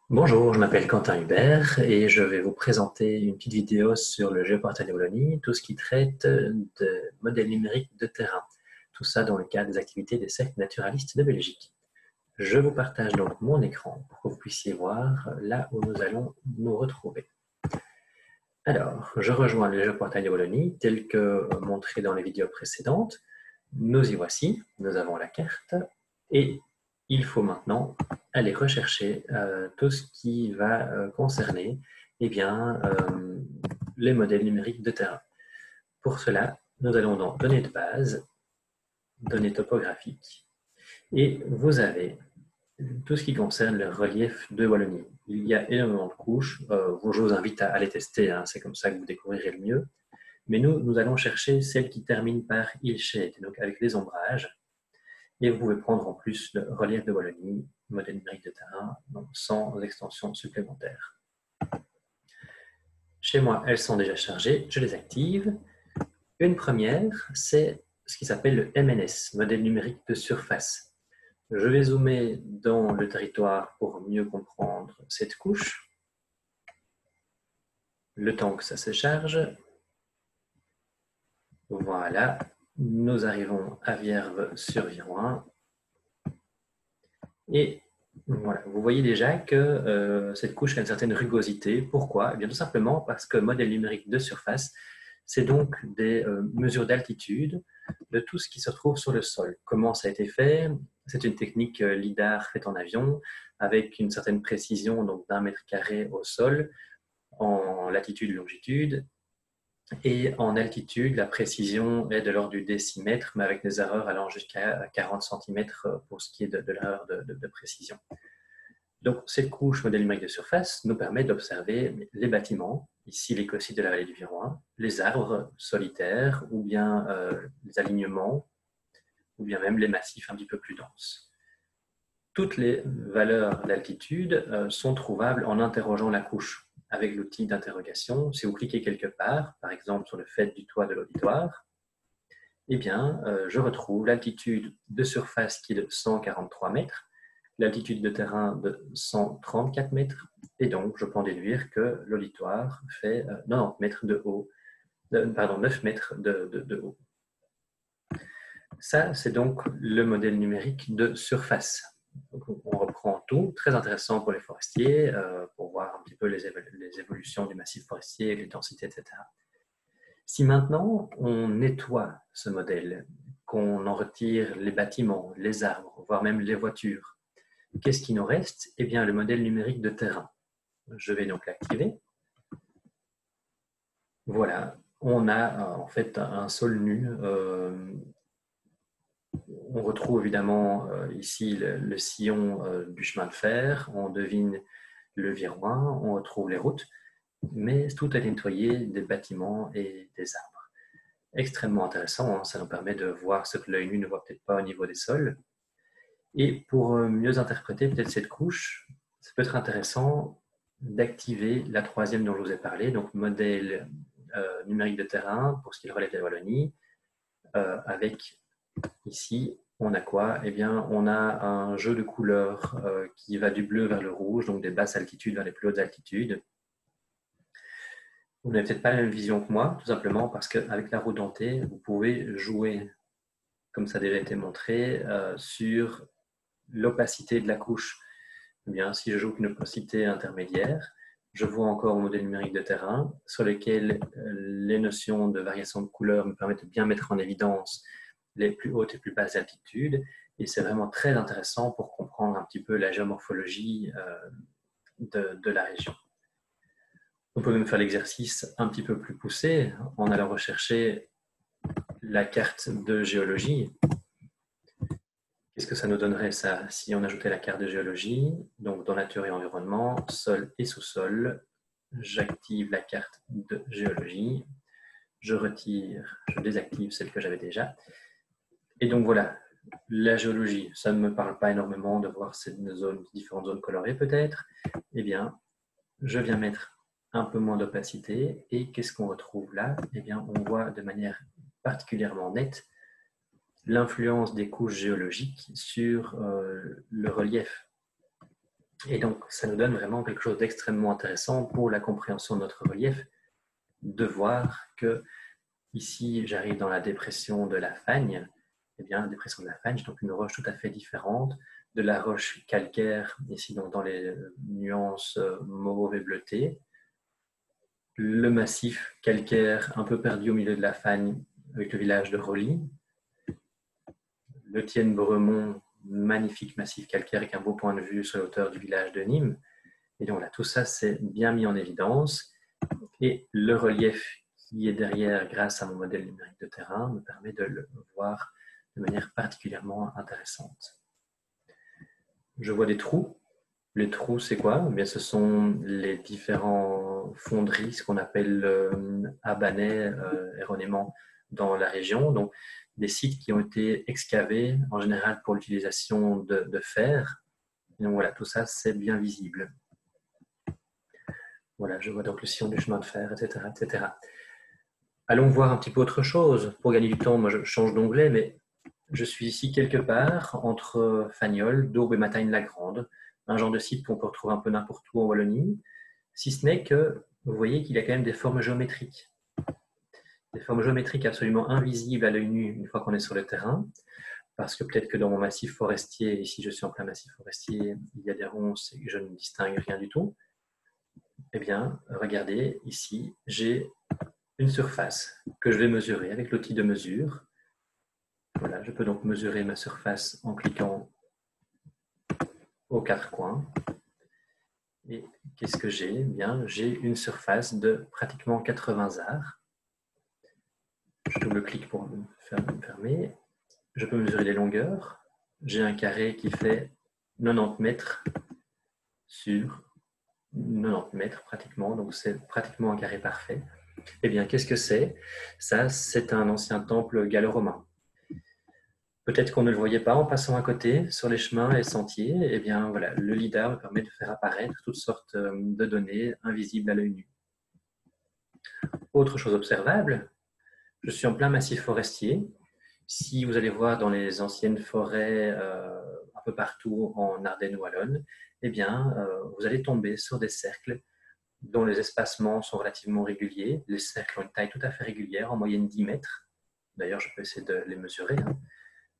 Bonjour, je m'appelle Quentin Hubert et je vais vous présenter une petite vidéo sur le géoportail de Wallonie, tout ce qui traite de modèles numériques de terrain. Tout ça dans le cadre des activités des cercles naturalistes de Belgique. Je vous partage donc mon écran pour que vous puissiez voir là où nous allons nous retrouver. Alors, je rejoins le géoportail de Wallonie tel que montré dans les vidéos précédentes. Nous y voici, nous avons la carte et il faut maintenant aller rechercher tout ce qui va concerner les modèles numériques de terrain. Pour cela, nous allons dans Données de base, Données topographiques, et vous avez tout ce qui concerne le relief de Wallonie. Il y a énormément de couches, je vous invite à les tester, hein, c'est comme ça que vous découvrirez le mieux. Mais nous allons chercher celle qui termine par Hillshade, donc avec les ombrages. Et vous pouvez prendre en plus le relief de Wallonie, modèle numérique de terrain, donc sans extension supplémentaire. Chez moi, elles sont déjà chargées, je les active. Une première, c'est ce qui s'appelle le MNS, modèle numérique de surface. Je vais zoomer dans le territoire pour mieux comprendre cette couche. Le temps que ça se charge. Voilà, nous arrivons à Vierve-sur-Viroin. Et voilà, vous voyez déjà que cette couche a une certaine rugosité. Pourquoi? Eh bien, tout simplement parce que modèle numérique de surface, c'est donc des mesures d'altitude de tout ce qui se trouve sur le sol. Comment ça a été fait? C'est une technique LIDAR faite en avion avec une certaine précision donc d'1 mètre carré au sol en latitude et longitude. Et en altitude, la précision est de l'ordre du décimètre, mais avec des erreurs allant jusqu'à 40 cm pour ce qui est de l'erreur de précision. Donc, cette couche modèle numérique de surface nous permet d'observer les bâtiments, ici l'écocide de la vallée du Viroin, les arbres solitaires, ou bien les alignements, ou bien même les massifs un petit peu plus denses. Toutes les valeurs d'altitude sont trouvables en interrogeant la couche avec l'outil d'interrogation. Si vous cliquez quelque part, par exemple sur le fait du toit de l'auditoire, eh bien, je retrouve l'altitude de surface qui est de 143 mètres, l'altitude de terrain de 134 mètres, et donc je peux en déduire que l'auditoire fait 90 mètres de haut, 9 mètres de haut. Ça, c'est donc le modèle numérique de surface. Donc, on reprend tout, très intéressant pour les forestiers, pour voir un petit peu les évolutions du massif forestier, les densités, etc. Si maintenant on nettoie ce modèle, qu'on en retire les bâtiments, les arbres, voire même les voitures, qu'est-ce qui nous reste? Eh bien, le modèle numérique de terrain. Je vais donc l'activer. Voilà, on a en fait un sol nu. On retrouve évidemment ici le sillon du chemin de fer, on devine le Viroin, on retrouve les routes, mais tout est nettoyé des bâtiments et des arbres. Extrêmement intéressant, hein, ça nous permet de voir ce que l'œil nu ne voit peut-être pas au niveau des sols. Et pour mieux interpréter peut-être cette couche, ça peut être intéressant d'activer la troisième dont je vous ai parlé, donc modèle numérique de terrain pour ce qui relève de la Wallonie, avec ici, on a quoi? Eh bien, on a un jeu de couleurs qui va du bleu vers le rouge, donc des basses altitudes vers les plus hautes altitudes. Vous n'avez peut-être pas la même vision que moi, tout simplement parce qu'avec la roue dentée, vous pouvez jouer, comme ça a déjà été montré, sur l'opacité de la couche. Eh bien, si je joue une opacité intermédiaire, je vois encore un modèle numérique de terrain sur lequel les notions de variation de couleur me permettent de bien mettre en évidence les plus hautes et plus basses altitudes. Et c'est vraiment très intéressant pour comprendre un petit peu la géomorphologie de la région. On peut même faire l'exercice un petit peu plus poussé en allant rechercher la carte de géologie. Qu'est-ce que ça nous donnerait ça si on ajoutait la carte de géologie? Donc dans nature et environnement, sol et sous-sol, j'active la carte de géologie, je retire, je désactive celle que j'avais déjà. Et donc voilà, la géologie, ça ne me parle pas énormément de voir ces différentes zones colorées peut-être. Eh bien, je viens mettre un peu moins d'opacité et qu'est-ce qu'on retrouve là? Eh bien, on voit de manière particulièrement nette l'influence des couches géologiques sur le relief. Et donc, ça nous donne vraiment quelque chose d'extrêmement intéressant pour la compréhension de notre relief, de voir que ici, j'arrive dans la dépression de la Fagne. Eh bien, la dépression de la Fagne, c'est donc une roche tout à fait différente de la roche calcaire, ici donc dans les nuances mauve et bleutées. Le massif calcaire un peu perdu au milieu de la Fagne avec le village de Roly. Le Tienne-Bremont, magnifique massif calcaire avec un beau point de vue sur la hauteur du village de Nîmes. Et donc là, tout ça, c'est bien mis en évidence. Et le relief qui est derrière, grâce à mon modèle numérique de terrain, me permet de le voir de manière particulièrement intéressante. Je vois des trous. Les trous, c'est quoi? Eh bien, ce sont les différents fonderies, ce qu'on appelle habanais erronément dans la région. Donc, des sites qui ont été excavés en général pour l'utilisation de fer. Et donc voilà, tout ça, c'est bien visible. Voilà, je vois donc le sillon du chemin de fer, etc., etc. Allons voir un petit peu autre chose. Pour gagner du temps, moi je change d'onglet, mais je suis ici quelque part entre Fagnoles, Daube et Matagne-la-Grande, un genre de site qu'on peut retrouver un peu n'importe où en Wallonie, si ce n'est que vous voyez qu'il y a quand même des formes géométriques. Des formes géométriques absolument invisibles à l'œil nu une fois qu'on est sur le terrain, parce que peut-être que dans mon massif forestier, ici je suis en plein massif forestier, il y a des ronces et je ne distingue rien du tout. Eh bien, regardez, ici, j'ai une surface que je vais mesurer avec l'outil de mesure. Voilà, je peux donc mesurer ma surface en cliquant aux quatre coins. Et qu'est-ce que j'ai? Eh bien, j'ai une surface de pratiquement 80 arts. Je double-clique pour fermer. Je peux mesurer les longueurs. J'ai un carré qui fait 90 mètres sur 90 mètres pratiquement, donc c'est pratiquement un carré parfait. Eh bien, qu'est-ce que c'est? Ça, c'est un ancien temple gallo-romain. Peut-être qu'on ne le voyait pas en passant à côté sur les chemins et sentiers. Eh bien, voilà, le LiDAR me permet de faire apparaître toutes sortes de données invisibles à l'œil nu. Autre chose observable, je suis en plein massif forestier. Si vous allez voir dans les anciennes forêts un peu partout en Ardennes wallonne, eh bien, vous allez tomber sur des cercles dont les espacements sont relativement réguliers. Les cercles ont une taille tout à fait régulière, en moyenne 10 mètres. D'ailleurs, je peux essayer de les mesurer.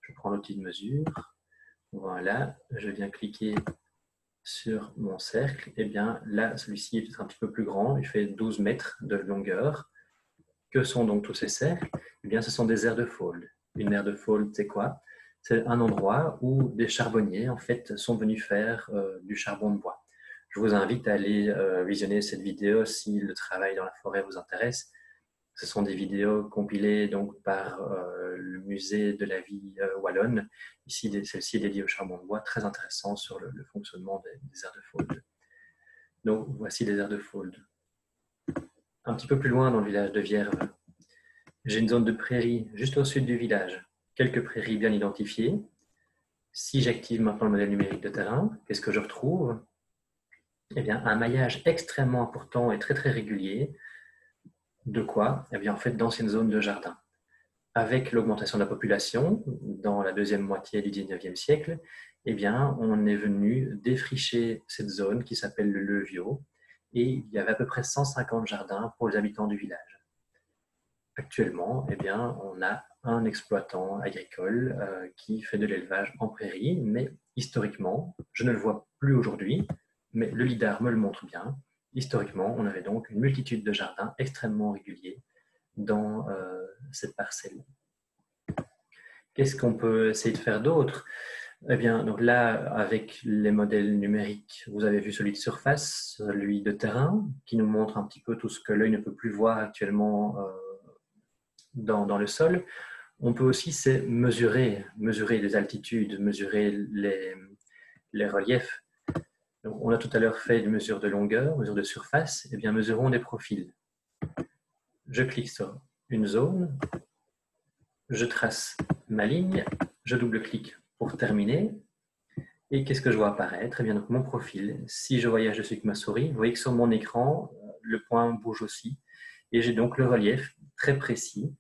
Je prends l'outil de mesure. Voilà, je viens cliquer sur mon cercle. Et bien là, celui-ci est peut-être un petit peu plus grand. Il fait 12 mètres de longueur. Que sont donc tous ces cercles? Eh bien, ce sont des aires de fold. Une aire de fold, c'est quoi? C'est un endroit où des charbonniers, en fait, sont venus faire du charbon de bois. Je vous invite à aller visionner cette vidéo si le travail dans la forêt vous intéresse. Ce sont des vidéos compilées donc, par le musée de la vie wallonne. Ici, celle-ci est dédiée au charbon de bois, très intéressant sur le fonctionnement des aires de fold. Donc, voici les aires de fold. Un petit peu plus loin, dans le village de Vierve, j'ai une zone de prairie juste au sud du village. Quelques prairies bien identifiées. Si j'active maintenant le modèle numérique de terrain, qu'est-ce que je retrouve? Eh bien, un maillage extrêmement important et très très régulier. De quoi? Eh bien, en fait, d'anciennes zones de jardin. Avec l'augmentation de la population, dans la deuxième moitié du 19e siècle, eh bien, on est venu défricher cette zone qui s'appelle le Leviau, et il y avait à peu près 150 jardins pour les habitants du village. Actuellement, eh bien, on a un exploitant agricole qui fait de l'élevage en prairie, mais historiquement, je ne le vois plus aujourd'hui, mais le LiDAR me le montre bien. Historiquement, on avait donc une multitude de jardins extrêmement réguliers dans cette parcelle. Qu'est-ce qu'on peut essayer de faire d'autre? Eh bien, donc là, avec les modèles numériques, vous avez vu celui de surface, celui de terrain, qui nous montre un petit peu tout ce que l'œil ne peut plus voir actuellement dans le sol. On peut aussi mesurer les altitudes, mesurer les reliefs. Donc, on a tout à l'heure fait des mesures de longueur, mesures de surface. Eh bien, mesurons des profils. Je clique sur une zone, je trace ma ligne, je double-clique pour terminer. Et qu'est-ce que je vois apparaître? Eh bien, donc, mon profil. Si je voyage dessus avec ma souris, vous voyez que sur mon écran, le point bouge aussi. Et j'ai donc le relief très précis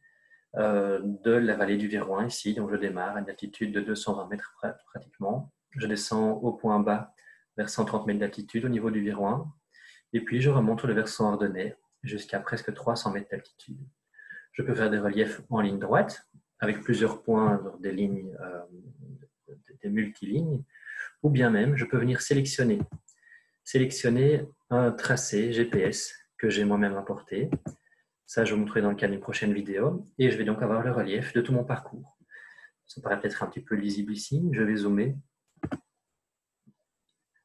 de la vallée du Viroin ici. Donc, je démarre à une altitude de 220 mètres pratiquement. Je descends au point bas vers 130 mètres d'altitude au niveau du Viroin. Et puis, je remonte le versant ardennais jusqu'à presque 300 mètres d'altitude. Je peux faire des reliefs en ligne droite, avec plusieurs points, des lignes, des multilignes, ou bien même, je peux venir sélectionner un tracé GPS que j'ai moi-même importé. Ça, je vous montrerai dans le cadre d'une prochaine vidéo. Et je vais donc avoir le relief de tout mon parcours. Ça paraît peut-être un petit peu lisible ici. Je vais zoomer.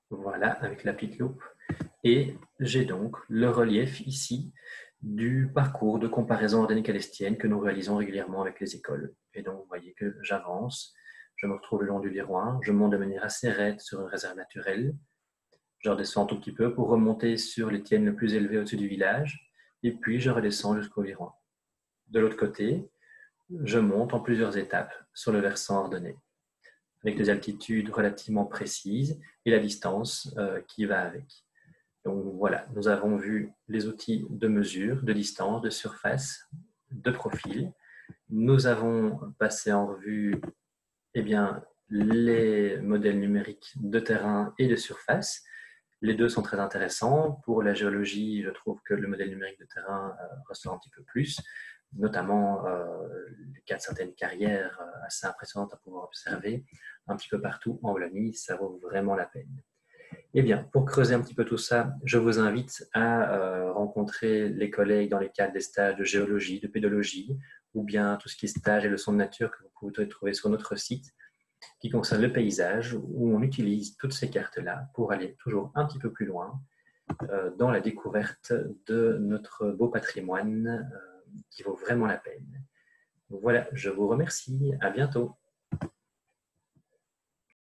Voilà, avec la petite loupe. Et j'ai donc le relief ici du parcours de comparaison ordonnée-calestienne que nous réalisons régulièrement avec les écoles. Et donc, vous voyez que j'avance, je me retrouve le long du Viroin, je monte de manière assez raide sur une réserve naturelle, je redescends un tout petit peu pour remonter sur les tiennes le plus élevées au-dessus du village, et puis je redescends jusqu'au Viroin. De l'autre côté, je monte en plusieurs étapes sur le versant ordonné, avec des altitudes relativement précises et la distance qui va avec. Donc voilà, nous avons vu les outils de mesure, de distance, de surface, de profil. Nous avons passé en revue les modèles numériques de terrain et de surface. Les deux sont très intéressants. Pour la géologie, je trouve que le modèle numérique de terrain ressort un petit peu plus, notamment le cas de certaines carrières assez impressionnantes à pouvoir observer un petit peu partout en Wallonie. Ça vaut vraiment la peine. Eh bien, pour creuser un petit peu tout ça, je vous invite à rencontrer les collègues dans les cadres des stages de géologie, de pédologie, ou bien tout ce qui est stage et leçons de nature que vous pouvez trouver sur notre site, qui concerne le paysage, où on utilise toutes ces cartes-là pour aller toujours un petit peu plus loin dans la découverte de notre beau patrimoine qui vaut vraiment la peine. Voilà, je vous remercie. À bientôt.